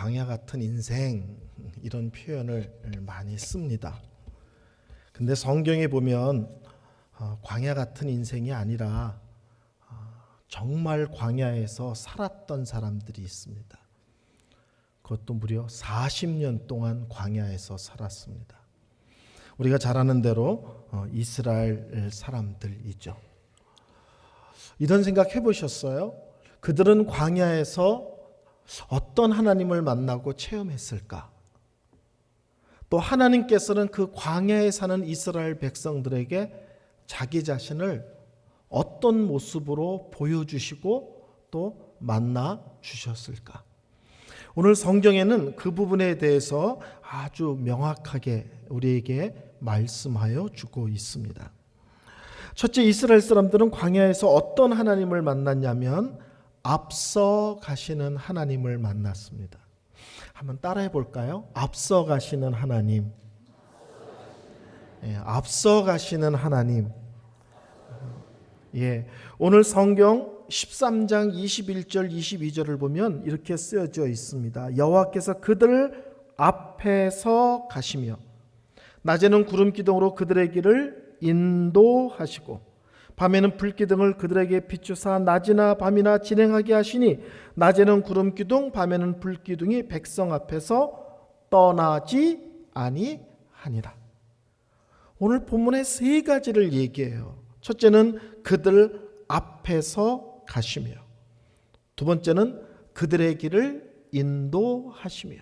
광야 같은 인생 이런 표현을 많이 씁니다. 근데 성경에 보면 광야 같은 인생이 아니라 정말 광야에서 살았던 사람들이 있습니다. 그것도 무려 40년 동안 광야에서 살았습니다. 우리가 잘 아는 대로 이스라엘 사람들이죠. 이런 생각 해보셨어요? 그들은 광야에서 어떤 하나님을 만나고 체험했을까? 또 하나님께서는 그 광야에 사는 이스라엘 백성들에게 자기 자신을 어떤 모습으로 보여주시고 또 만나 주셨을까? 오늘 성경에는 그 부분에 대해서 아주 명확하게 우리에게 말씀하여 주고 있습니다. 첫째, 이스라엘 사람들은 광야에서 어떤 하나님을 만났냐면 앞서 가시는 하나님을 만났습니다. 한번 따라해 볼까요? 앞서 가시는 하나님. 앞서 가시는 하나님. 오늘 성경 13장 21절 22절을 보면 이렇게 쓰여져 있습니다. 여호와께서 그들 앞에서 가시며 낮에는 구름 기둥으로 그들의 길을 인도하시고 밤에는 불기둥을 그들에게 비추사 낮이나 밤이나 진행하게 하시니 낮에는 구름 기둥 밤에는 불기둥이 백성 앞에서 떠나지 아니하니라. 오늘 본문에 세 가지를 얘기해요. 첫째는 그들 앞에서 가시며, 두 번째는 그들의 길을 인도하시며,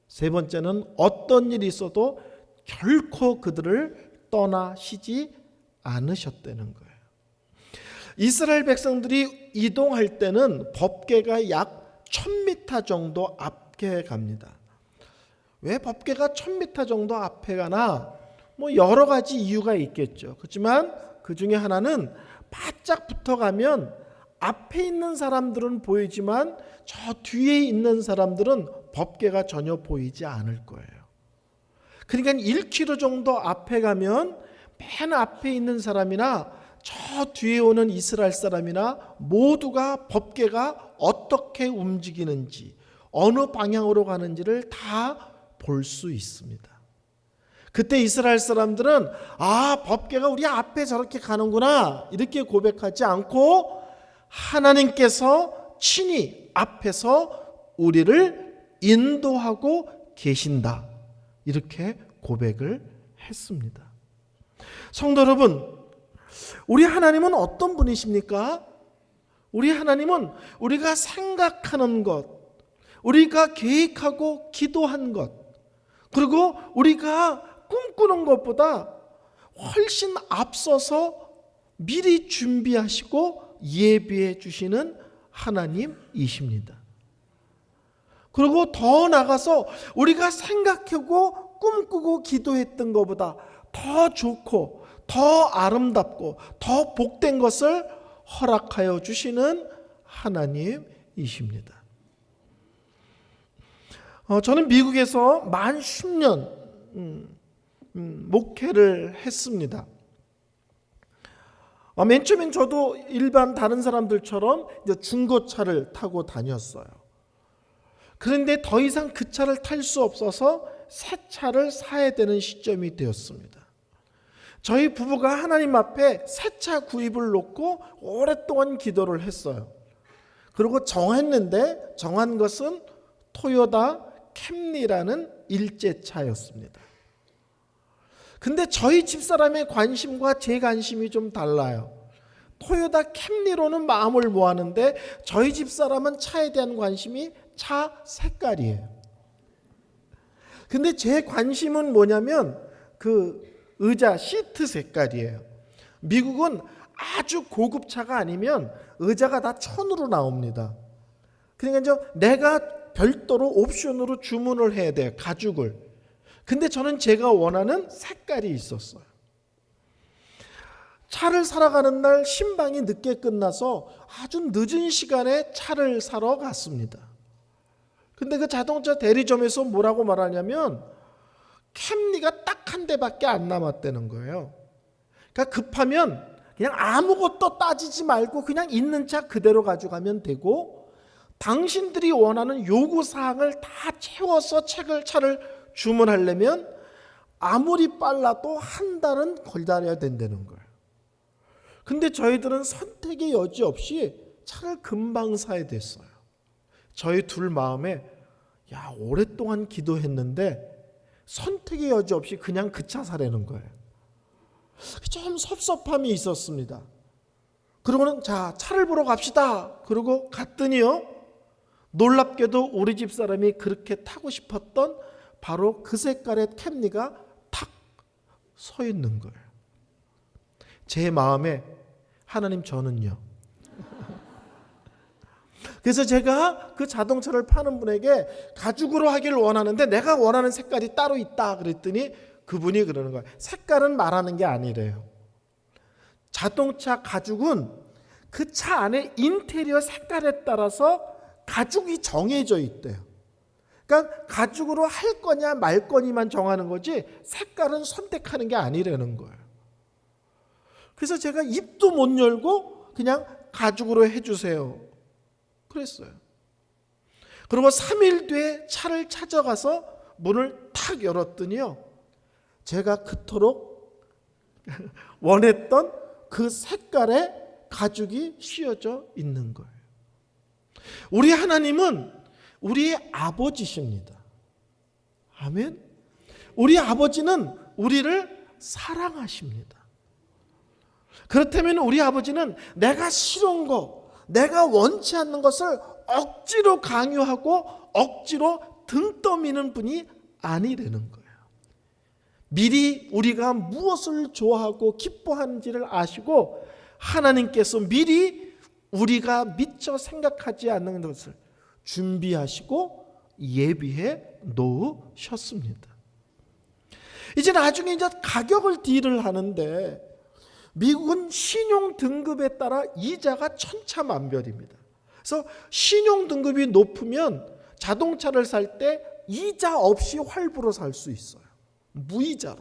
세 번째는 어떤 일이 있어도 결코 그들을 떠나시지 않으셨다는 거예요. 이스라엘 백성들이 이동할 때는 법궤가 약 1000m 정도 앞에 갑니다. 왜 법궤가 1000m 정도 앞에 가나? 여러 가지 이유가 있겠죠. 그렇지만 그 중에 하나는 바짝 붙어가면 앞에 있는 사람들은 보이지만 저 뒤에 있는 사람들은 법궤가 전혀 보이지 않을 거예요. 그러니까 1km 정도 앞에 가면 맨 앞에 있는 사람이나 저 뒤에 오는 이스라엘 사람이나 모두가 법궤가 어떻게 움직이는지 어느 방향으로 가는지를 다 볼 수 있습니다. 그때 이스라엘 사람들은 법궤가 우리 앞에 저렇게 가는구나 이렇게 고백하지 않고 하나님께서 친히 앞에서 우리를 인도하고 계신다 이렇게 고백을 했습니다. 성도 여러분, 우리 하나님은 어떤 분이십니까? 우리 하나님은 우리가 생각하는 것, 우리가 계획하고 기도한 것, 그리고 우리가 꿈꾸는 것보다 훨씬 앞서서 미리 준비하시고 예비해 주시는 하나님이십니다. 그리고 더 나아가서 우리가 생각하고 꿈꾸고 기도했던 것보다 더 좋고 더 아름답고 더 복된 것을 허락하여 주시는 하나님이십니다. 저는 미국에서 만 10년 목회를 했습니다. 맨 처음엔 저도 일반 다른 사람들처럼 이제 중고차를 타고 다녔어요. 그런데 더 이상 그 차를 탈 수 없어서 새 차를 사야 되는 시점이 되었습니다. 저희 부부가 하나님 앞에 새 차 구입을 놓고 오랫동안 기도를 했어요. 그리고 정한 것은 토요타 캠리라는 일제차였습니다. 근데 저희 집사람의 관심과 제 관심이 좀 달라요. 토요타 캠리로는 마음을 모았는데 저희 집사람은 차에 대한 관심이 차 색깔이에요. 근데 제 관심은 뭐냐면 그 의자 시트 색깔이에요. 미국은 아주 고급 차가 아니면 의자가 다 천으로 나옵니다. 그러니까 내가 별도로 옵션으로 주문을 해야 돼요. 가죽을. 근데 저는 제가 원하는 색깔이 있었어요. 차를 사러 가는 날 신방이 늦게 끝나서 아주 늦은 시간에 차를 사러 갔습니다. 근데 그 자동차 대리점에서 뭐라고 말하냐면 캠리가 딱 한 대밖에 안 남았다는 거예요. 그러니까 급하면 그냥 아무것도 따지지 말고 그냥 있는 차 그대로 가져가면 되고 당신들이 원하는 요구사항을 다 채워서 차를 주문하려면 아무리 빨라도 한 달은 기다려야 된다는 거예요. 근데 저희들은 선택의 여지 없이 차를 금방 사야 됐어요. 저희 둘 마음에 오랫동안 기도했는데 선택의 여지 없이 그냥 그 차 사려는 거예요. 좀 섭섭함이 있었습니다. 그러고는 차를 보러 갑시다. 그러고 갔더니요, 놀랍게도 우리 집 사람이 그렇게 타고 싶었던 바로 그 색깔의 캠리가 탁 서 있는 거예요. 제 마음에 하나님, 저는요. 그래서 제가 그 자동차를 파는 분에게 가죽으로 하기를 원하는데 내가 원하는 색깔이 따로 있다 그랬더니 그분이 그러는 거예요. 색깔은 말하는 게 아니래요. 자동차 가죽은 그 차 안에 인테리어 색깔에 따라서 가죽이 정해져 있대요. 그러니까 가죽으로 할 거냐 말 거니만 정하는 거지 색깔은 선택하는 게 아니라는 거예요. 그래서 제가 입도 못 열고 그냥 가죽으로 해주세요 그랬어요. 그리고 3일 뒤에 차를 찾아가서 문을 탁 열었더니요, 제가 그토록 원했던 그 색깔의 가죽이 씌워져 있는 거예요. 우리 하나님은 우리의 아버지십니다. 아멘. 우리 아버지는 우리를 사랑하십니다. 그렇다면 우리 아버지는 내가 싫은 거, 내가 원치 않는 것을 억지로 강요하고 억지로 등 떠미는 분이 아니라는 거예요. 미리 우리가 무엇을 좋아하고 기뻐하는지를 아시고 하나님께서 미리 우리가 미처 생각하지 않는 것을 준비하시고 예비해 놓으셨습니다. 이제 나중에 가격을 딜을 하는데 미국은 신용 등급에 따라 이자가 천차만별입니다. 그래서 신용 등급이 높으면 자동차를 살 때 이자 없이 할부로 살 수 있어요. 무이자로.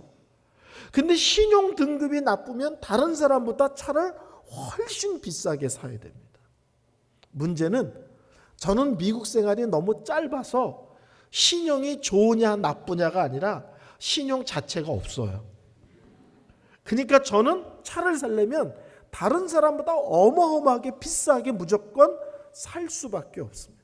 근데 신용 등급이 나쁘면 다른 사람보다 차를 훨씬 비싸게 사야 됩니다. 문제는 저는 미국 생활이 너무 짧아서 신용이 좋으냐 나쁘냐가 아니라 신용 자체가 없어요. 그러니까 저는 차를 살려면 다른 사람보다 어마어마하게 비싸게 무조건 살 수밖에 없습니다.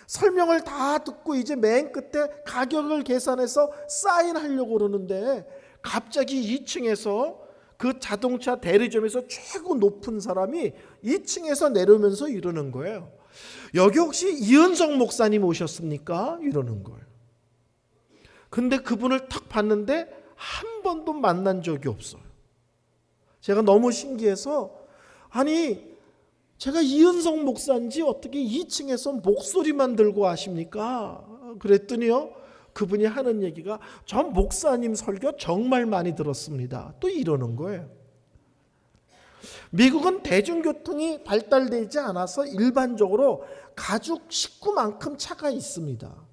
설명을 다 듣고 이제 맨 끝에 가격을 계산해서 사인하려고 그러는데 갑자기 2층에서 그 자동차 대리점에서 최고 높은 사람이 2층에서 내려오면서 이러는 거예요. 여기 혹시 이은성 목사님 오셨습니까? 이러는 거예요. 근데 그분을 탁 봤는데 한 번도 만난 적이 없어요. 제가 너무 신기해서 아니 제가 이은성 목사인지 어떻게 2층에서 목소리만 들고 아십니까? 그랬더니요, 그분이 하는 얘기가 저 목사님 설교 정말 많이 들었습니다. 또 이러는 거예요. 미국은 대중교통이 발달되지 않아서 일반적으로 가족 식구만큼 차가 있습니다.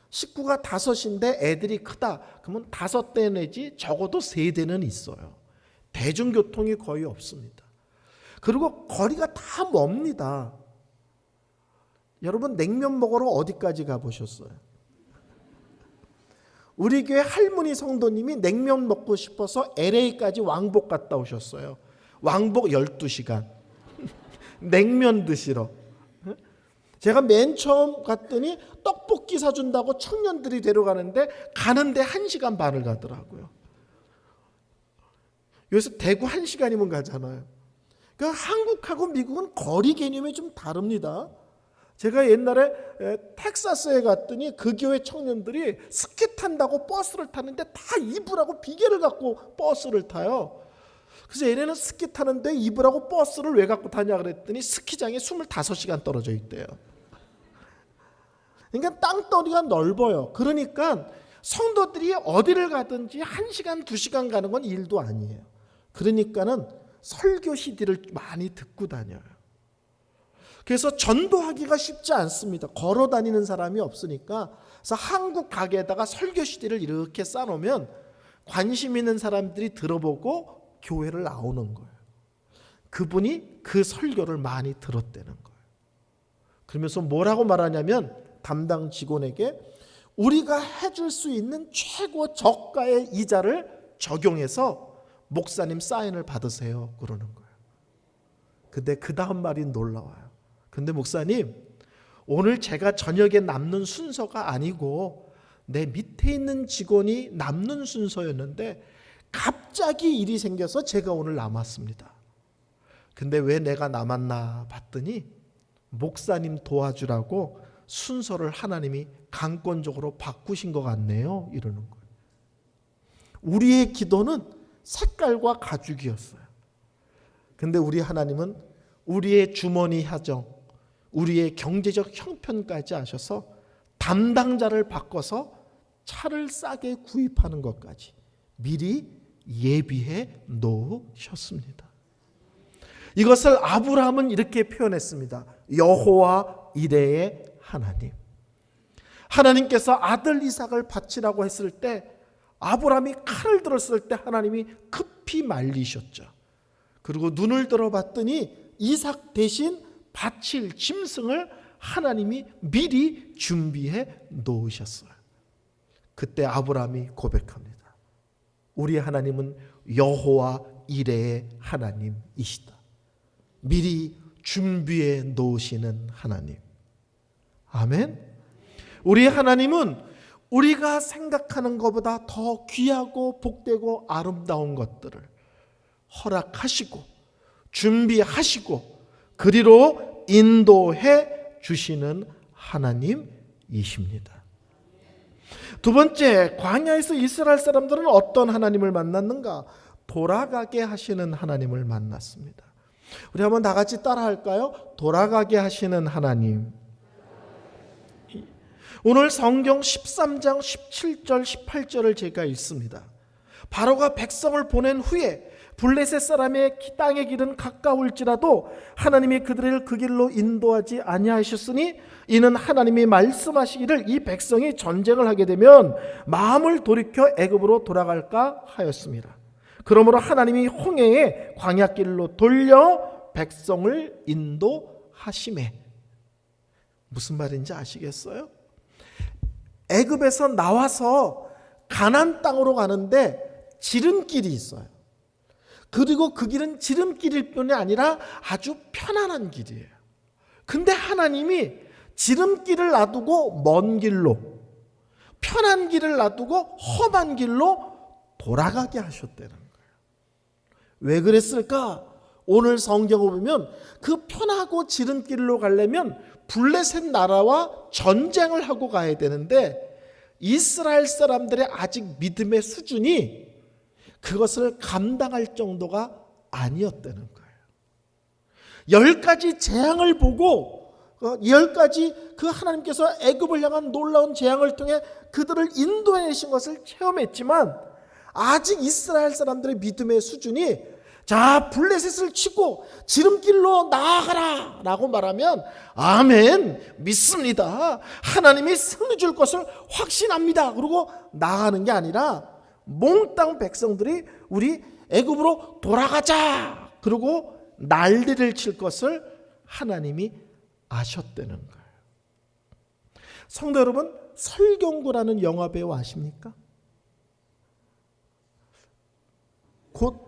식구가 5인데 애들이 크다 그러면 5대 내지 적어도 3대는 있어요. 대중교통이 거의 없습니다. 그리고 거리가 다 멉니다. 여러분 냉면 먹으러 어디까지 가보셨어요? 우리 교회 할머니 성도님이 냉면 먹고 싶어서 LA까지 왕복 갔다 오셨어요. 왕복 12시간 냉면 드시러. 제가 맨 처음 갔더니 떡볶이 사준다고 청년들이 데려가는데 가는데 1시간 반을 가더라고요. 요새 대구 1시간이면 가잖아요. 그러니까 한국하고 미국은 거리 개념이 좀 다릅니다. 제가 옛날에 텍사스에 갔더니 그 교회 청년들이 스키 탄다고 버스를 타는데 다 이불하고 비계를 갖고 버스를 타요. 그래서 얘네는 스키 타는데 이불하고 버스를 왜 갖고 타냐 그랬더니 스키장에 25시간 떨어져 있대요. 그러니까 땅덩이가 넓어요. 그러니까 성도들이 어디를 가든지 1시간, 2시간 가는 건 일도 아니에요. 그러니까는 설교 CD를 많이 듣고 다녀요. 그래서 전도하기가 쉽지 않습니다. 걸어 다니는 사람이 없으니까. 그래서 한국 가게에다가 설교 CD를 이렇게 쌓아놓으면 관심 있는 사람들이 들어보고 교회를 나오는 거예요. 그분이 그 설교를 많이 들었다는 거예요. 그러면서 뭐라고 말하냐면 담당 직원에게 우리가 해줄 수 있는 최고 저가의 이자를 적용해서 목사님 사인을 받으세요 그러는 거예요. 근데 그 다음 말이 놀라워요. 근데 목사님, 오늘 제가 저녁에 남는 순서가 아니고 내 밑에 있는 직원이 남는 순서였는데 갑자기 일이 생겨서 제가 오늘 남았습니다. 근데 왜 내가 남았나 봤더니 목사님 도와주라고 순서를 하나님이 강권적으로 바꾸신 것 같네요 이러는 거예요. 우리의 기도는 색깔과 가죽이었어요. 근데 우리 하나님은 우리의 주머니 사정, 우리의 경제적 형편까지 아셔서 담당자를 바꿔서 차를 싸게 구입하는 것까지 미리 예비해 놓으셨습니다. 이것을 아브라함은 이렇게 표현했습니다. 여호와 이레의 하나님. 하나님께서 아들 이삭을 바치라고 했을 때 아브라함이 칼을 들었을 때 하나님이 급히 말리셨죠. 그리고 눈을 들어봤더니 이삭 대신 바칠 짐승을 하나님이 미리 준비해 놓으셨어요. 그때 아브라함이 고백합니다. 우리 하나님은 여호와 이레의 하나님이시다. 미리 준비해 놓으시는 하나님. 아멘. 우리 하나님은 우리가 생각하는 것보다 더 귀하고 복되고 아름다운 것들을 허락하시고 준비하시고 그리로 인도해 주시는 하나님이십니다. 두 번째, 광야에서 이스라엘 사람들은 어떤 하나님을 만났는가? 돌아가게 하시는 하나님을 만났습니다. 우리 한번 다 같이 따라 할까요? 돌아가게 하시는 하나님. 오늘 성경 13장 17절 18절을 제가 읽습니다. 바로가 백성을 보낸 후에 블레셋 사람의 땅의 길은 가까울지라도 하나님이 그들을 그 길로 인도하지 아니하셨으니 이는 하나님이 말씀하시기를 이 백성이 전쟁을 하게 되면 마음을 돌이켜 애굽으로 돌아갈까 하였습니다. 그러므로 하나님이 홍해에 광야길로 돌려 백성을 인도하시매. 무슨 말인지 아시겠어요? 애굽에서 나와서 가나안 땅으로 가는데 지름길이 있어요. 그리고 그 길은 지름길일 뿐이 아니라 아주 편안한 길이에요. 근데 하나님이 지름길을 놔두고 먼 길로, 편한 길을 놔두고 험한 길로 돌아가게 하셨다는 거예요. 왜 그랬을까? 오늘 성경을 보면 그 편하고 지름길로 가려면 블레셋 나라와 전쟁을 하고 가야 되는데 이스라엘 사람들의 아직 믿음의 수준이 그것을 감당할 정도가 아니었다는 거예요. 10가지 재앙을 보고 10가지 그 하나님께서 애굽을 향한 놀라운 재앙을 통해 그들을 인도해내신 것을 체험했지만 아직 이스라엘 사람들의 믿음의 수준이 자, 블레셋을 치고 지름길로 나아가라 라고 말하면 아멘, 믿습니다. 하나님이 승리 줄 것을 확신합니다. 그리고 나가는 게 아니라 몽땅 백성들이 우리 애굽으로 돌아가자. 그리고 난리를 칠 것을 하나님이 아셨다는 거예요. 성도 여러분, 설경구라는 영화 배우 아십니까? 곧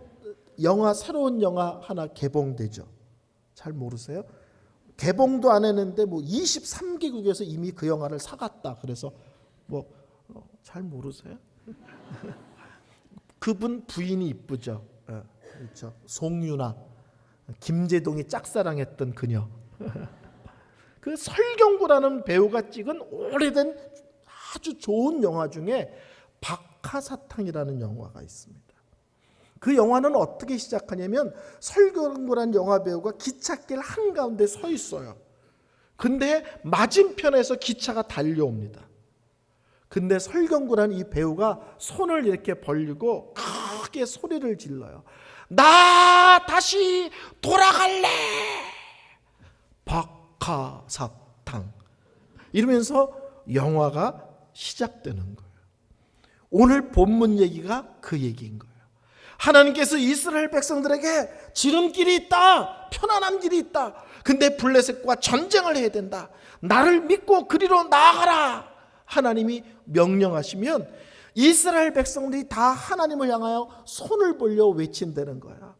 영화, 새로운 영화 하나 개봉되죠. 잘 모르세요? 개봉도 안 했는데 뭐 23개국에서 이미 그 영화를 사갔다. 그래서 뭐 잘 모르세요? 그분 부인이 이쁘죠. 그렇죠. 송유나, 김제동이 짝사랑했던 그녀. 그 설경구라는 배우가 찍은 오래된 아주 좋은 영화 중에 박하사탕이라는 영화가 있습니다. 그 영화는 어떻게 시작하냐면 설경구라는 영화 배우가 기찻길 한가운데 서 있어요. 근데 맞은편에서 기차가 달려옵니다. 근데 설경구라는 이 배우가 손을 이렇게 벌리고 크게 소리를 질러요. 나 다시 돌아갈래. 박하사탕. 이러면서 영화가 시작되는 거예요. 오늘 본문 얘기가 그 얘기인 거예요. 하나님께서 이스라엘 백성들에게 지름길이 있다, 편안한 길이 있다. 근데 블레셋과 전쟁을 해야 된다. 나를 믿고 그리로 나아가라. 하나님이 명령하시면 이스라엘 백성들이 다 하나님을 향하여 손을 벌려 외친다는 거야.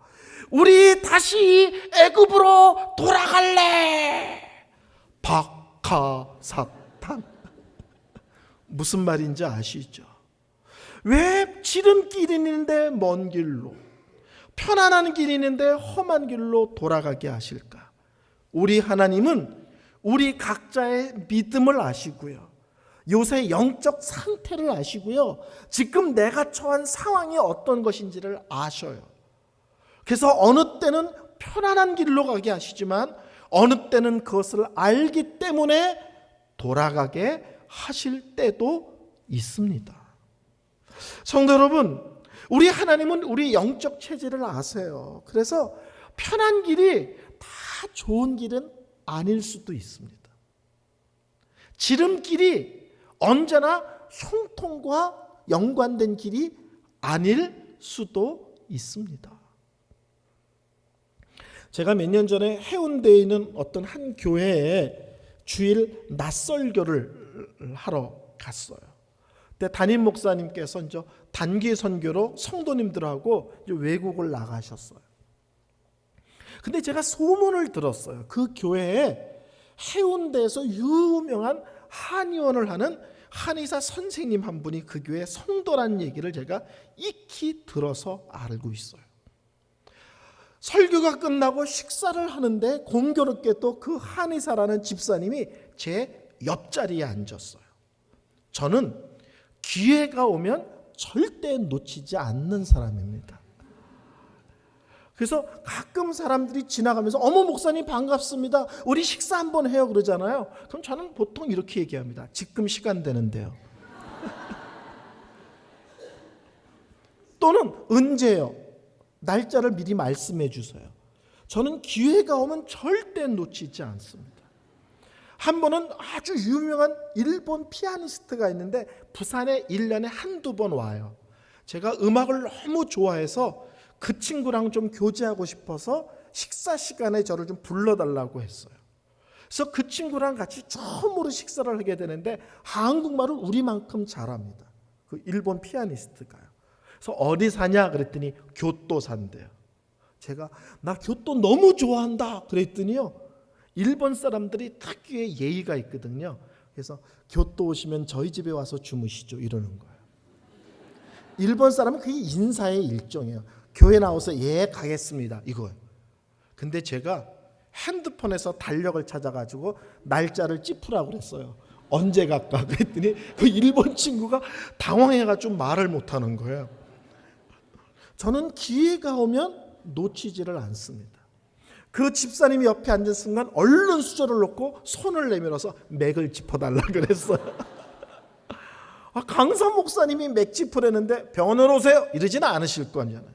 우리 다시 애굽으로 돌아갈래. 박하사탄. 무슨 말인지 아시죠? 왜 지름길이 있는데 먼 길로, 편안한 길이 있는데 험한 길로 돌아가게 하실까? 우리 하나님은 우리 각자의 믿음을 아시고요, 요새 영적 상태를 아시고요, 지금 내가 처한 상황이 어떤 것인지를 아셔요. 그래서 어느 때는 편안한 길로 가게 하시지만 어느 때는 그것을 알기 때문에 돌아가게 하실 때도 있습니다. 성도 여러분, 우리 하나님은 우리 영적 체질을 아세요. 그래서 편한 길이 다 좋은 길은 아닐 수도 있습니다. 지름길이 언제나 형통과 연관된 길이 아닐 수도 있습니다. 제가 몇 년 전에 해운대에 있는 어떤 한 교회에 주일 낮설교를 하러 갔어요. 그때 담임 목사님께서 이제 단기 선교로 성도님들하고 이제 외국을 나가셨어요. 근데 제가 소문을 들었어요. 그 교회에 해운대에서 유명한 한의원을 하는 한의사 선생님 한 분이 그 교회 성도라는 얘기를 제가 익히 들어서 알고 있어요. 설교가 끝나고 식사를 하는데 공교롭게도 그 한의사라는 집사님이 제 옆자리에 앉았어요. 저는 기회가 오면 절대 놓치지 않는 사람입니다. 그래서 가끔 사람들이 지나가면서 어머 목사님 반갑습니다. 우리 식사 한번 해요 그러잖아요. 그럼 저는 보통 이렇게 얘기합니다. 지금 시간 되는데요. 또는 언제요? 날짜를 미리 말씀해 주세요. 저는 기회가 오면 절대 놓치지 않습니다. 한 번은 아주 유명한 일본 피아니스트가 있는데 부산에 1년에 한두 번 와요. 제가 음악을 너무 좋아해서 그 친구랑 좀 교제하고 싶어서 식사 시간에 저를 좀 불러달라고 했어요. 그래서 그 친구랑 같이 처음으로 식사를 하게 되는데 한국말을 우리만큼 잘합니다. 그 일본 피아니스트가요. 그래서 어디 사냐 그랬더니 교토 산대요. 제가 나 교토 너무 좋아한다 그랬더니요, 일본 사람들이 특유의 예의가 있거든요. 그래서 교토 오시면 저희 집에 와서 주무시죠 이러는 거예요. 일본 사람은 그게 인사의 일종이에요. 교회 나와서 예 가겠습니다 이거예요. 근데 제가 핸드폰에서 달력을 찾아가지고 날짜를 찌푸라고 그랬어요. 언제 갈까 그랬더니 그 일본 친구가 당황해가지고 말을 못하는 거예요. 저는 기회가 오면 놓치지를 않습니다. 그 집사님이 옆에 앉은 순간 얼른 수저를 놓고 손을 내밀어서 맥을 짚어달라 그랬어요. 강사 목사님이 맥 짚으라는데 병원으로 오세요 이러지는 않으실 거 아니잖아요.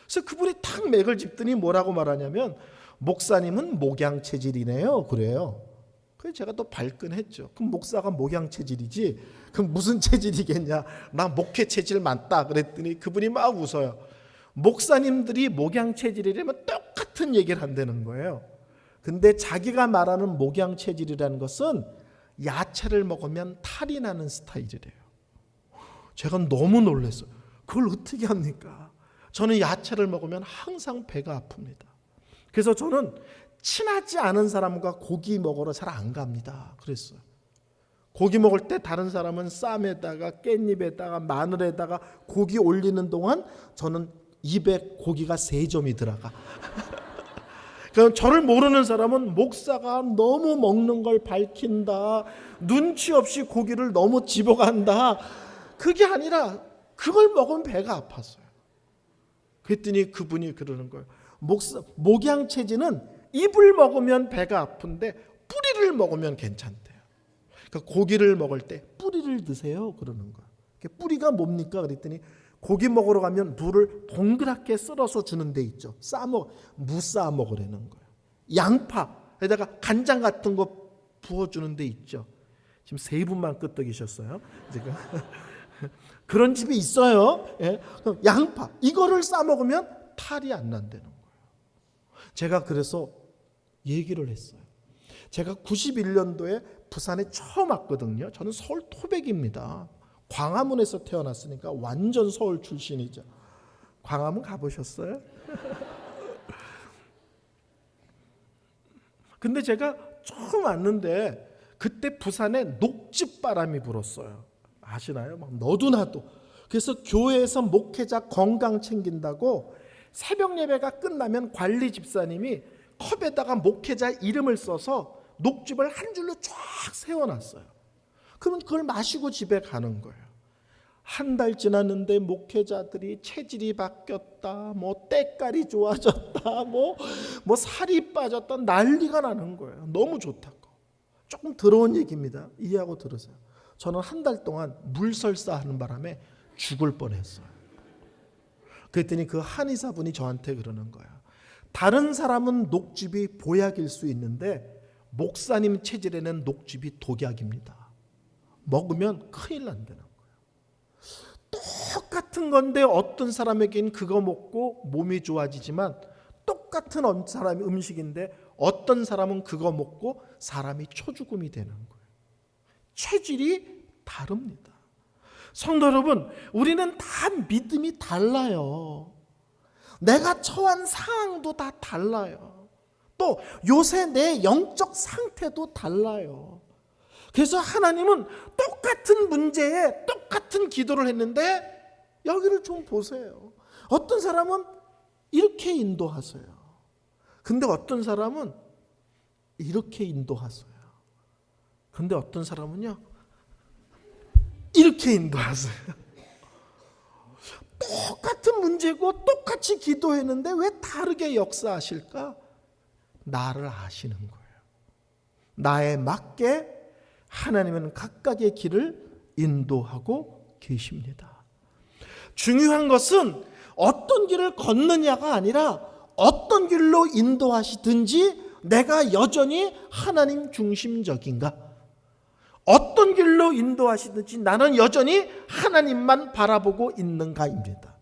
그래서 그분이 탁 맥을 짚더니 뭐라고 말하냐면 목사님은 목양 체질이네요 그래요. 그래서 제가 또 발끈했죠. 그럼 목사가 목양 체질이지 그럼 무슨 체질이겠냐, 나 목회 체질 많다 그랬더니 그분이 막 웃어요. 목사님들이 목양 체질이라면 똑같은 얘기를 한다는 거예요. 근데 자기가 말하는 목양 체질이라는 것은 야채를 먹으면 탈이 나는 스타일이래요. 제가 너무 놀랐어요. 그걸 어떻게 합니까? 저는 야채를 먹으면 항상 배가 아픕니다. 그래서 저는 친하지 않은 사람과 고기 먹으러 잘 안 갑니다. 그랬어요. 고기 먹을 때 다른 사람은 쌈에다가 깻잎에다가 마늘에다가 고기 올리는 동안 저는 입에 고기가 3점이 들어가. 그럼 저를 모르는 사람은 목사가 너무 먹는 걸 밝힌다, 눈치 없이 고기를 너무 집어간다, 그게 아니라 그걸 먹으면 배가 아팠어요. 그랬더니 그분이 그러는 거예요. 목양 체질은 잎을 먹으면 배가 아픈데 뿌리를 먹으면 괜찮대요. 그러니까 고기를 먹을 때 뿌리를 드세요 그러는 거예요. 뿌리가 뭡니까 그랬더니 고기 먹으러 가면 무를 동그랗게 썰어서 주는 데 있죠. 무 싸 먹으라는 거예요. 양파에다가 간장 같은 거 부어주는 데 있죠. 지금 3분만 끄떡이셨어요. 지금 그런 집이 있어요. 예? 양파 이거를 싸 먹으면 탈이 안 난다는 거예요. 제가 그래서 얘기를 했어요. 제가 91년도에 부산에 처음 왔거든요. 저는 서울 토백입니다. 광화문에서 태어났으니까 완전 서울 출신이죠. 광화문 가보셨어요? 근데 제가 처음 왔는데 그때 부산에 녹즙바람이 불었어요. 아시나요? 막 너도 나도. 그래서 교회에서 목회자 건강 챙긴다고 새벽 예배가 끝나면 관리 집사님이 컵에다가 목회자 이름을 써서 녹즙을 한 줄로 쫙 세워놨어요. 그러면 그걸 마시고 집에 가는 거예요. 한 달 지났는데 목회자들이 체질이 바뀌었다, 뭐 때깔이 좋아졌다, 뭐 살이 빠졌다, 난리가 나는 거예요. 너무 좋다고. 조금 더러운 얘기입니다. 이해하고 들으세요. 저는 한 달 동안 물설사 하는 바람에 죽을 뻔했어요. 그랬더니 그 한의사분이 저한테 그러는 거야. 다른 사람은 녹즙이 보약일 수 있는데 목사님 체질에는 녹즙이 독약입니다. 먹으면 큰일 난다는 거예요. 똑같은 건데 어떤 사람에겐 그거 먹고 몸이 좋아지지만 똑같은 사람의 음식인데 어떤 사람은 그거 먹고 사람이 초죽음이 되는 거예요. 체질이 다릅니다. 성도 여러분, 우리는 다 믿음이 달라요. 내가 처한 상황도 다 달라요. 또 요새 내 영적 상태도 달라요. 그래서 하나님은 똑같은 문제에 똑같은 기도를 했는데 여기를 좀 보세요. 어떤 사람은 이렇게 인도하세요. 근데 어떤 사람은 이렇게 인도하세요. 근데 어떤 사람은요 이렇게 인도하세요. 똑같은 문제고 똑같이 기도했는데 왜 다르게 역사하실까? 나를 아시는 거예요. 나에 맞게 하나님은 각각의 길을 인도하고 계십니다. 중요한 것은 어떤 길을 걷느냐가 아니라 어떤 길로 인도하시든지 내가 여전히 하나님 중심적인가? 어떤 길로 인도하시든지 나는 여전히 하나님만 바라보고 있는가입니다.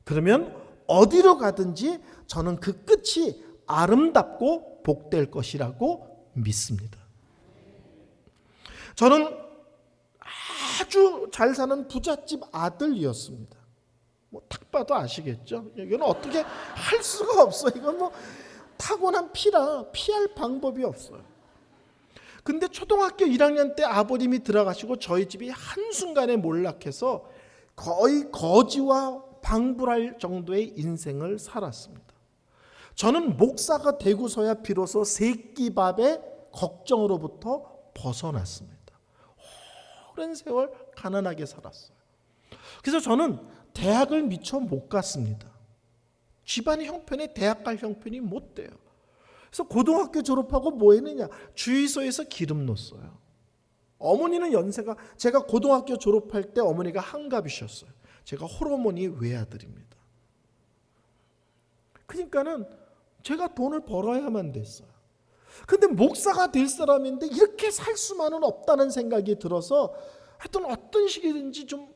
그러면 어디로 가든지 저는 그 끝이 아름답고 복될 것이라고 믿습니다. 저는 아주 잘 사는 부잣집 아들이었습니다. 딱 봐도 아시겠죠? 이건 어떻게 할 수가 없어. 이건 타고난 피라 피할 방법이 없어요. 근데 초등학교 1학년 때 아버님이 들어가시고 저희 집이 한순간에 몰락해서 거의 거지와 방불할 정도의 인생을 살았습니다. 저는 목사가 되고서야 비로소 새끼밥의 걱정으로부터 벗어났습니다. 오랜 세월 가난하게 살았어요. 그래서 저는 대학을 미처 못 갔습니다. 집안의 형편에 대학 갈 형편이 못 돼요. 그래서 고등학교 졸업하고 뭐 했느냐? 주유소에서 기름 넣었어요. 어머니는 연세가, 제가 고등학교 졸업할 때 어머니가 한갑이셨어요. 제가 홀어머니 외아들입니다. 그러니까는 제가 돈을 벌어야만 됐어요. 근데 목사가 될 사람인데 이렇게 살 수만은 없다는 생각이 들어서 하여튼 어떤 식이든지 좀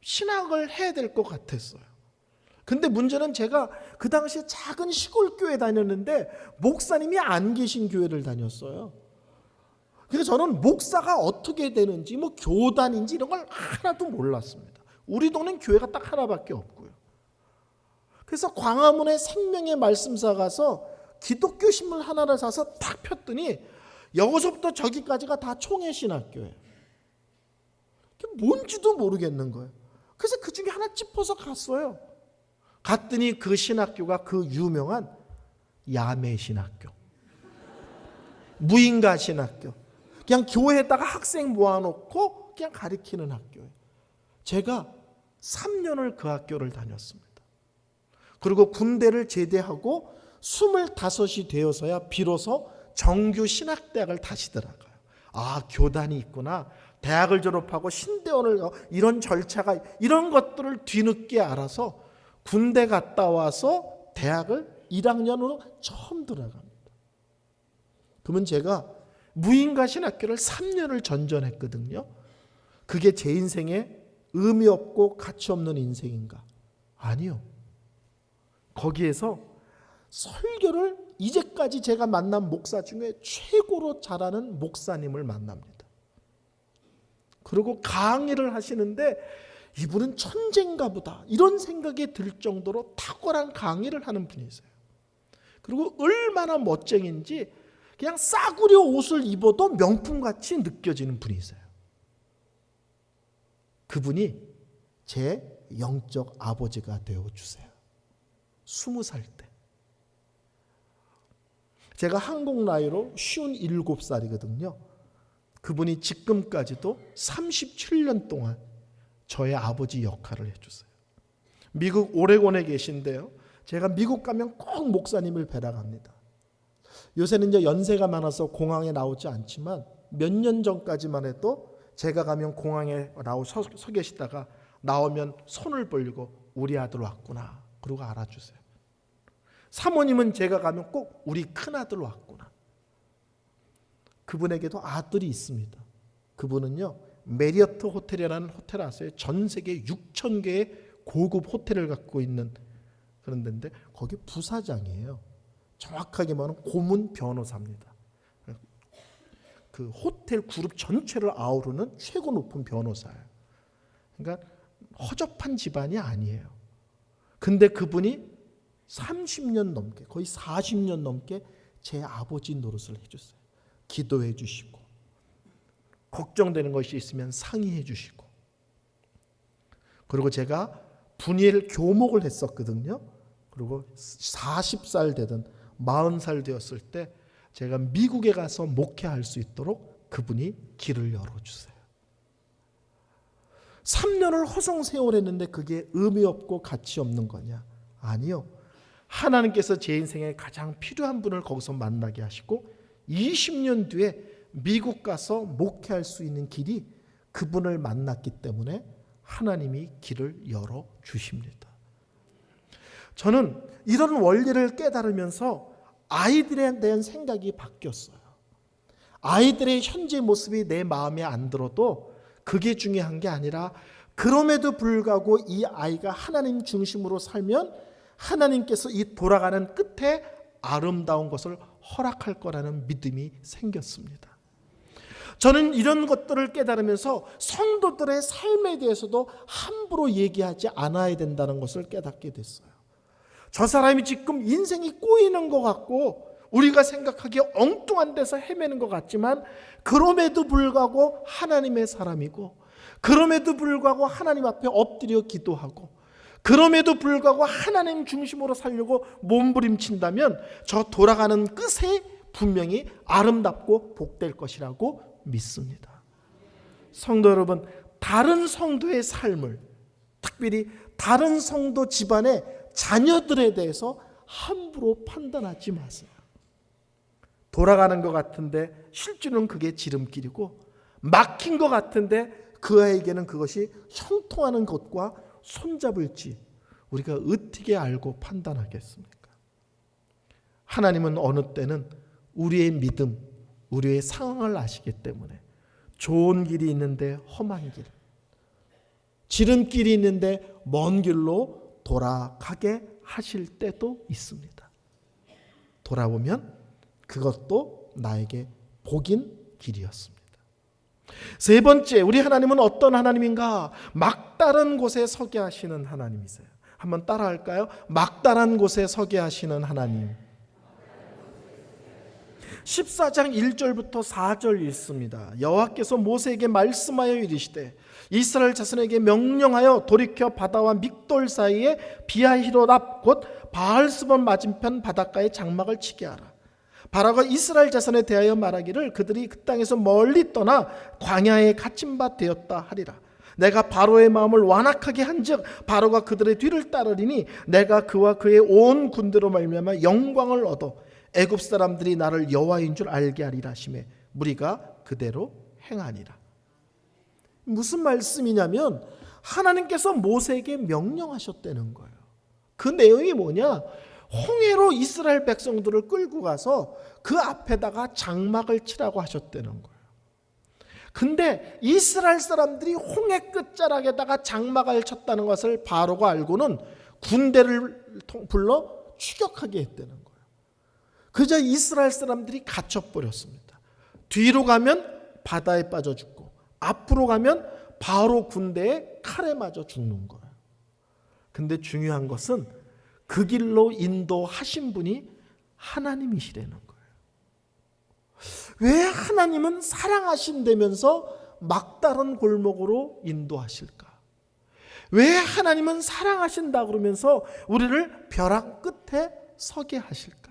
신학을 해야 될 것 같았어요. 근데 문제는 제가 그 당시에 작은 시골 교회 다녔는데 목사님이 안 계신 교회를 다녔어요. 그래서 저는 목사가 어떻게 되는지 교단인지 이런 걸 하나도 몰랐습니다. 우리 동네는 교회가 딱 하나밖에 없고요. 그래서 광화문에 생명의 말씀사 가서 기독교 신문 하나를 사서 딱 폈더니 여기서부터 저기까지가 다 총회신학교예요. 그게 뭔지도 모르겠는 거예요. 그래서 그 중에 하나 짚어서 갔어요. 갔더니 그 신학교가 그 유명한 야매 신학교, 무인가 신학교, 그냥 교회에다가 학생 모아놓고 그냥 가르치는 학교예요. 제가 3년을 그 학교를 다녔습니다. 그리고 군대를 제대하고 25이 되어서야 비로소 정규 신학대학을 다시 들어가요. 아, 교단이 있구나. 대학을 졸업하고 신대원을 가고 이런 절차가, 이런 것들을 뒤늦게 알아서 군대 갔다 와서 대학을 1학년으로 처음 들어갑니다. 그러면 제가 무인가 신학교를 3년을 전전했거든요. 그게 제 인생에 의미 없고 가치 없는 인생인가? 아니요. 거기에서 설교를 이제까지 제가 만난 목사 중에 최고로 잘하는 목사님을 만납니다. 그리고 강의를 하시는데 이분은 천재인가 보다 이런 생각이 들 정도로 탁월한 강의를 하는 분이세요. 그리고 얼마나 멋쟁인지 그냥 싸구려 옷을 입어도 명품같이 느껴지는 분이세요. 그분이 제 영적 아버지가 되어주세요. 20살 때. 제가 한국 나이로 57살이거든요. 그분이 지금까지도 37년 동안 저의 아버지 역할을 해주세요. 미국 오레곤에 계신데요. 제가 미국 가면 꼭 목사님을 뵈러 갑니다. 요새는 이제 연세가 많아서 공항에 나오지 않지만 몇 년 전까지만 해도 제가 가면 공항에 서 계시다가 나오면 손을 벌리고 우리 아들 왔구나. 그러고 알아주세요. 사모님은 제가 가면 꼭 우리 큰아들 왔구나. 그분에게도 아들이 있습니다. 그분은요, 메리어트 호텔이라는 호텔 아세요? 전 세계 6,000개의 고급 호텔을 갖고 있는 그런 데인데 거기 부사장이에요. 정확하게 말하면 고문 변호사입니다. 그 호텔 그룹 전체를 아우르는 최고 높은 변호사예요. 그러니까 허접한 집안이 아니에요. 근데 그분이 30년 넘게, 거의 40년 넘게 제 아버지 노릇을 해줬어요. 기도해 주시고 걱정되는 것이 있으면 상의해 주시고. 그리고 제가 분이엘 교목을 했었거든요. 그리고 40살 되든 40살 되었을 때 제가 미국에 가서 목회할 수 있도록 그분이 길을 열어주세요. 3년을 허송세월했는데 그게 의미 없고 가치 없는 거냐? 아니요. 하나님께서 제 인생에 가장 필요한 분을 거기서 만나게 하시고 20년 뒤에 미국 가서 목회할 수 있는 길이 그분을 만났기 때문에 하나님이 길을 열어주십니다. 저는 이런 원리를 깨달으면서 아이들에 대한 생각이 바뀌었어요. 아이들의 현재 모습이 내 마음에 안 들어도 그게 중요한 게 아니라 그럼에도 불구하고 이 아이가 하나님 중심으로 살면 하나님께서 이 돌아가는 끝에 아름다운 것을 허락할 거라는 믿음이 생겼습니다. 저는 이런 것들을 깨달으면서 성도들의 삶에 대해서도 함부로 얘기하지 않아야 된다는 것을 깨닫게 됐어요. 저 사람이 지금 인생이 꼬이는 것 같고 우리가 생각하기에 엉뚱한 데서 헤매는 것 같지만 그럼에도 불구하고 하나님의 사람이고 그럼에도 불구하고 하나님 앞에 엎드려 기도하고 그럼에도 불구하고 하나님 중심으로 살려고 몸부림친다면 저 돌아가는 끝에 분명히 아름답고 복될 것이라고 믿습니다. 성도 여러분, 다른 성도의 삶을, 특별히 다른 성도 집안의 자녀들에 대해서 함부로 판단하지 마세요. 돌아가는 것 같은데 실제로는 그게 지름길이고 막힌 것 같은데 그 아이에게는 그것이 형통하는 것과 손잡을지 우리가 어떻게 알고 판단하겠습니까? 하나님은 어느 때는 우리의 믿음, 우리의 상황을 아시기 때문에 좋은 길이 있는데 험한 길, 지름길이 있는데 먼 길로 돌아가게 하실 때도 있습니다. 돌아보면 그것도 나에게 복인 길이었습니다. 세 번째, 우리 하나님은 어떤 하나님인가? 막다른 곳에 서게 하시는 하나님이세요. 한번 따라할까요? 막다른 곳에 서게 하시는 하나님. 14장 1절부터 4절 읽습니다. 여호와께서 모세에게 말씀하여 이르시되 이스라엘 자손에게 명령하여 돌이켜 바다와 믹돌 사이에 비하히롯 앞 곧 바알스본 맞은편 바닷가에 장막을 치게 하라. 바로가 이스라엘 자손에 대하여 말하기를 그들이 그 땅에서 멀리 떠나 광야에 갇힌 바 되었다 하리라. 내가 바로의 마음을 완악하게 한즉 바로가 그들의 뒤를 따르리니 내가 그와 그의 온 군대로 말미암아 영광을 얻어 애굽 사람들이 나를 여호와인 줄 알게 하리라 하시매 무리가 그대로 행하니라. 무슨 말씀이냐면 하나님께서 모세에게 명령하셨다는 거예요. 그 내용이 뭐냐? 홍해로 이스라엘 백성들을 끌고 가서 그 앞에다가 장막을 치라고 하셨다는 거예요. 근데 이스라엘 사람들이 홍해 끝자락에다가 장막을 쳤다는 것을 바로가 알고는 군대를 불러 추격하게 했다는 거예요. 그저 이스라엘 사람들이 갇혀버렸습니다. 뒤로 가면 바다에 빠져 죽고 앞으로 가면 바로 군대에 칼에 맞아 죽는 거예요. 근데 중요한 것은 그 길로 인도하신 분이 하나님이시라는 거예요. 왜 하나님은 사랑하신다면서 막다른 골목으로 인도하실까? 왜 하나님은 사랑하신다 그러면서 우리를 벼랑 끝에 서게 하실까?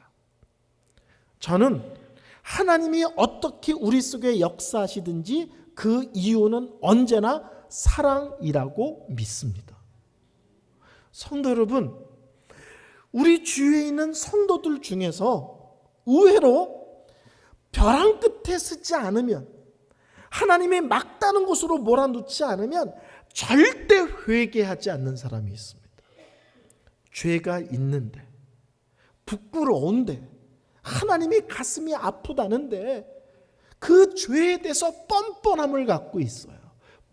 저는 하나님이 어떻게 우리 속에 역사하시든지 그 이유는 언제나 사랑이라고 믿습니다. 성도 여러분, 우리 주위에 있는 성도들 중에서 의외로 벼랑 끝에 서지 않으면, 하나님이 막다른 곳으로 몰아넣지 않으면 절대 회개하지 않는 사람이 있습니다. 죄가 있는데, 부끄러운데, 하나님이 가슴이 아프다는데 그 죄에 대해서 뻔뻔함을 갖고 있어요.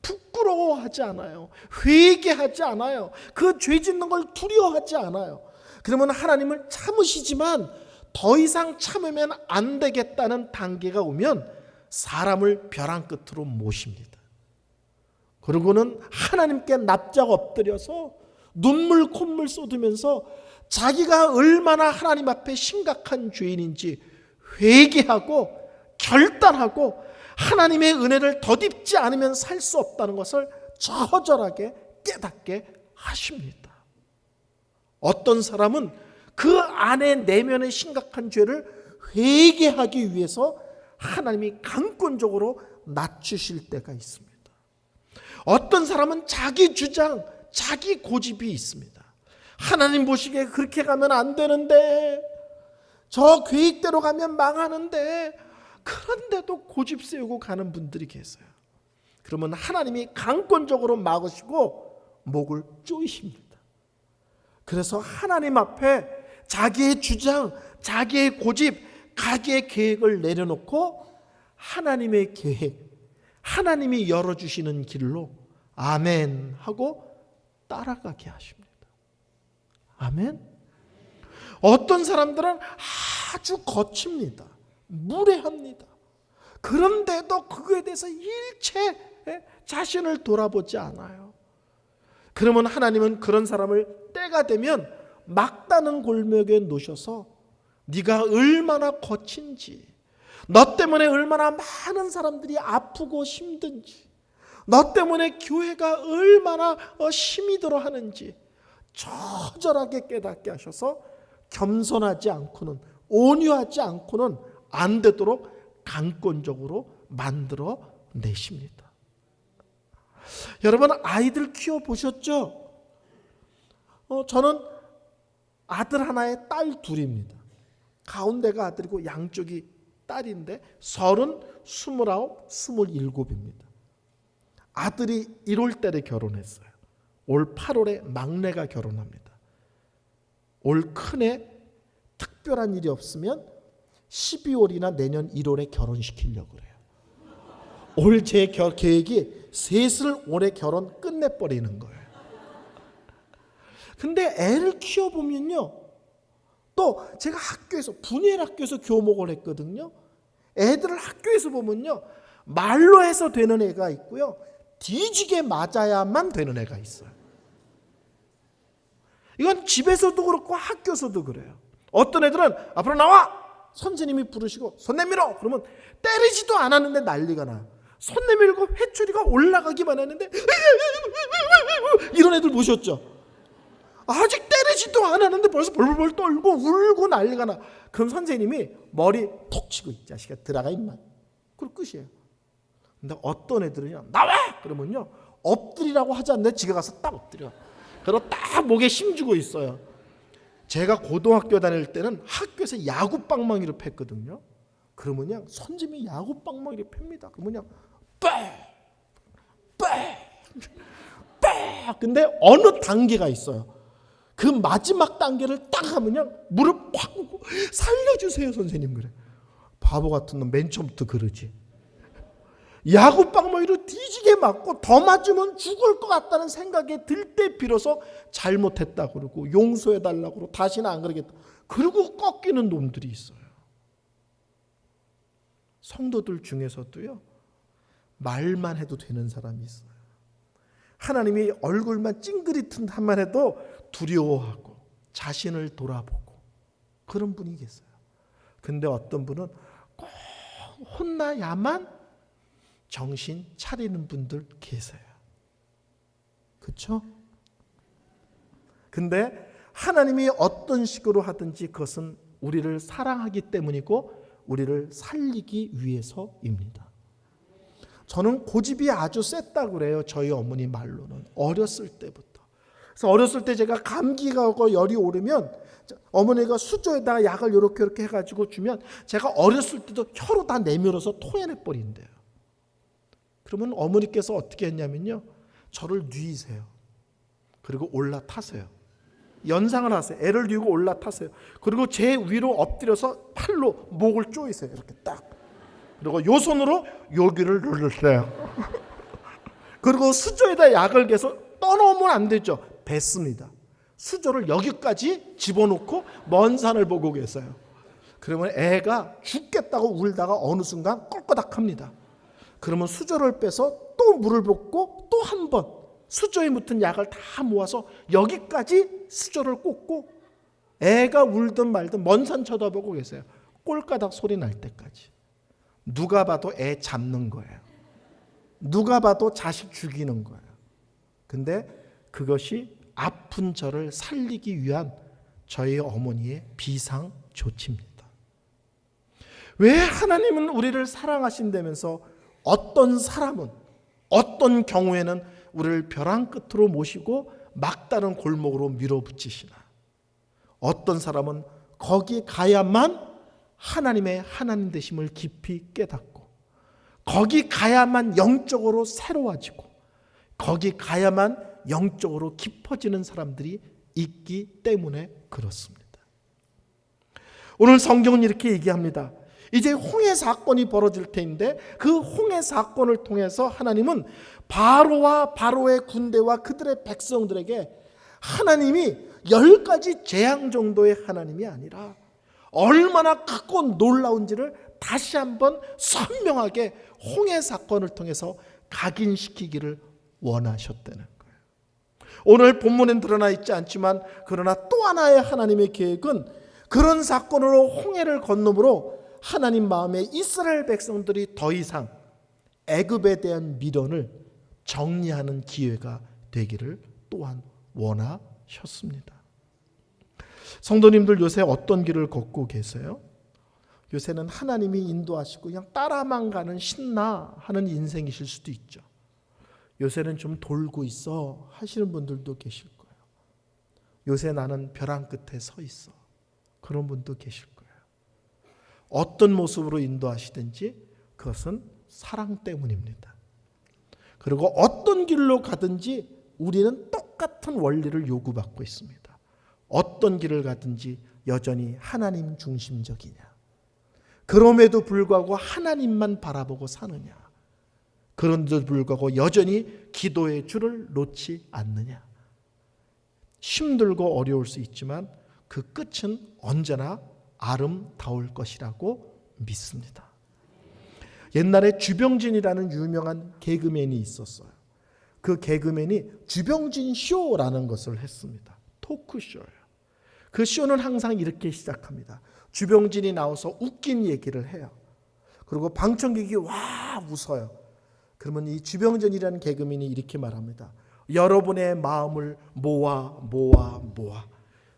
부끄러워하지 않아요. 회개하지 않아요. 그 죄 짓는 걸 두려워하지 않아요. 그러면 하나님을 참으시지만 더 이상 참으면 안 되겠다는 단계가 오면 사람을 벼랑 끝으로 모십니다. 그리고는 하나님께 납작 엎드려서 눈물 콧물 쏟으면서 자기가 얼마나 하나님 앞에 심각한 죄인인지 회개하고 결단하고 하나님의 은혜를 덧입지 않으면 살 수 없다는 것을 처절하게 깨닫게 하십니다. 어떤 사람은 그 안에 내면의 심각한 죄를 회개하기 위해서 하나님이 강권적으로 낮추실 때가 있습니다. 어떤 사람은 자기 주장, 자기 고집이 있습니다. 하나님 보시기에 그렇게 가면 안 되는데, 저 계획대로 가면 망하는데, 그런데도 고집 세우고 가는 분들이 계세요. 그러면 하나님이 강권적으로 막으시고 목을 조이십니다. 그래서 하나님 앞에 자기의 주장, 자기의 고집, 자기의 계획을 내려놓고 하나님의 계획, 하나님이 열어주시는 길로 아멘 하고 따라가게 하십니다. 아멘. 어떤 사람들은 아주 거칩니다. 무례합니다. 그런데도 그거에 대해서 일체 자신을 돌아보지 않아요. 그러면 하나님은 그런 사람을 때가 되면 막다른 골목에 놓으셔서 네가 얼마나 거친지, 너 때문에 얼마나 많은 사람들이 아프고 힘든지, 너 때문에 교회가 얼마나 힘이 들어 하는지 처절하게 깨닫게 하셔서 겸손하지 않고는, 온유하지 않고는 안 되도록 강권적으로 만들어 내십니다. 여러분, 아이들 키워보셨죠? 저는 아들 하나에 딸 둘입니다. 가운데가 아들이고 양쪽이 딸인데 30, 29, 27입니다. 아들이 1월 달에 결혼했어요. 올 8월에 막내가 결혼합니다. 올 큰애 특별한 일이 없으면 12월이나 내년 1월에 결혼시키려고 그래요. 올 제 계획이 셋을 올해 결혼 끝내버리는 거예요. 근데 애를 키워보면요, 또 제가 학교에서, 분이엘 학교에서 교목을 했거든요. 애들을 학교에서 보면요, 말로 해서 되는 애가 있고요, 뒤지게 맞아야만 되는 애가 있어요. 이건 집에서도 그렇고 학교에서도 그래요. 어떤 애들은 앞으로 나와! 선생님이 부르시고 손 내밀어! 그러면 때리지도 않았는데 난리가 나요. 손 내밀고 회초리가 올라가기만 했는데 이런 애들 보셨죠? 아직 때리지도 않았는데 벌써 벌벌 떨고 울고 난리가 나. 그럼 선생님이 머리 톡 치고, 이 자식아 들어가 임마. 그럼 끝이에요. 근데 어떤 애들은요, 나와! 그러면요, 엎드리라고 하지 않는데 지가 가서 딱 엎드려. 그리고 딱 목에 힘주고 있어요. 제가 고등학교 다닐 때는 학교에서 야구방망이를 팼거든요. 그러면요, 선생님이 야구방망이를 팹니다. 그러면요, 빽! 근데 어느 단계가 있어요. 그 마지막 단계를 딱 하면요, 무릎 확 꿇고 살려주세요 선생님. 그래. 바보 같은 놈, 맨 처음부터 그러지. 야구방망이로 뒤지게 맞고 더 맞으면 죽을 것 같다는 생각이 들 때 비로소 잘못했다 그러고 용서해달라고 그러고 다시는 안 그러겠다 그러고 꺾이는 놈들이 있어요. 성도들 중에서도요, 말만 해도 되는 사람이 있어요. 하나님이 얼굴만 찡그리튼 한만 해도 두려워하고 자신을 돌아보고 그런 분이 계세요. 근데 어떤 분은 꼭 혼나야만 정신 차리는 분들 계세요. 그렇죠? 근데 하나님이 어떤 식으로 하든지 그것은 우리를 사랑하기 때문이고 우리를 살리기 위해서입니다. 저는 고집이 아주 셌다고 그래요. 저희 어머니 말로는. 어렸을 때부터. 그래서 어렸을 때 제가 감기가 오고 열이 오르면 어머니가 수저에다가 약을 이렇게 해가지고 주면 제가 어렸을 때도 혀로 다 내밀어서 토해내 버린대요. 그러면 어머니께서 어떻게 했냐면요, 저를 뉘세요. 그리고 올라타세요. 연상을 하세요. 애를 뉘고 올라타세요. 그리고 제 위로 엎드려서 팔로 목을 조이세요. 이렇게 딱. 그리고 요 손으로 여기를 누르세요. 그리고 수저에다 약을 계속 떠넣으면 안 되죠. 뱉습니다. 수저를 여기까지 집어넣고 먼 산을 보고 계세요. 그러면 애가 죽겠다고 울다가 어느 순간 껄끄덕합니다. 그러면 수저를 빼서 또 물을 붓고 또 한 번 수저에 묻은 약을 다 모아서 여기까지 수저를 꽂고 애가 울든 말든 먼 산 쳐다보고 계세요. 꼴까닥 소리 날 때까지. 누가 봐도 애 잡는 거예요. 누가 봐도 자식 죽이는 거예요. 근데 그것이 아픈 저를 살리기 위한 저희 어머니의 비상 조치입니다. 왜 하나님은 우리를 사랑하신다면서 어떤 사람은 어떤 경우에는 우리를 벼랑 끝으로 모시고 막다른 골목으로 밀어붙이시나, 어떤 사람은 거기 가야만 하나님의 하나님 되심을 깊이 깨닫고 거기 가야만 영적으로 새로워지고 거기 가야만 영적으로 깊어지는 사람들이 있기 때문에 그렇습니다. 오늘 성경은 이렇게 얘기합니다. 이제 홍해 사건이 벌어질 텐데 그 홍해 사건을 통해서 하나님은 바로와 바로의 군대와 그들의 백성들에게 하나님이 10가지 재앙 정도의 하나님이 아니라 얼마나 크고 놀라운지를 다시 한번 선명하게 홍해 사건을 통해서 각인시키기를 원하셨다는 거예요. 오늘 본문엔 드러나 있지 않지만 그러나 또 하나의 하나님의 계획은 그런 사건으로 홍해를 건너므로 하나님 마음에 이스라엘 백성들이 더 이상 애굽에 대한 미련을 정리하는 기회가 되기를 또한 원하셨습니다. 성도님들 요새 어떤 길을 걷고 계세요? 요새는 하나님이 인도하시고 그냥 따라만 가는 신나 하는 인생이실 수도 있죠. 요새는 좀 돌고 있어 하시는 분들도 계실 거예요. 요새 나는 벼랑 끝에 서 있어. 그런 분도 계실 거예요. 어떤 모습으로 인도하시든지 그것은 사랑 때문입니다. 그리고 어떤 길로 가든지 우리는 똑같은 원리를 요구받고 있습니다. 어떤 길을 가든지 여전히 하나님 중심적이냐, 그럼에도 불구하고 하나님만 바라보고 사느냐, 그런데도 불구하고 여전히 기도의 줄을 놓지 않느냐. 힘들고 어려울 수 있지만 그 끝은 언제나 아름다울 것이라고 믿습니다. 옛날에 주병진이라는 유명한 개그맨이 있었어요. 그 개그맨이 주병진 쇼라는 것을 했습니다. 토크쇼예요. 그 쇼는 항상 이렇게 시작합니다. 주병진이 나와서 웃긴 얘기를 해요. 그리고 방청객이 와 웃어요. 그러면 이 주병진이라는 개그맨이 이렇게 말합니다. 여러분의 마음을 모아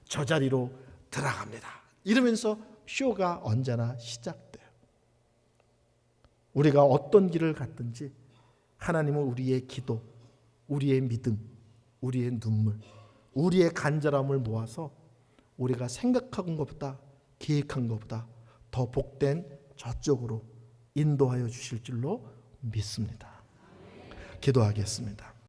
저 자리로 들어갑니다. 이러면서 쇼가 언제나 시작돼요. 우리가 어떤 길을 갔든지 하나님은 우리의 기도, 우리의 믿음, 우리의 눈물, 우리의 간절함을 모아서 우리가 생각한 것보다 계획한 것보다 더 복된 저쪽으로 인도하여 주실 줄로 믿습니다. 기도하겠습니다.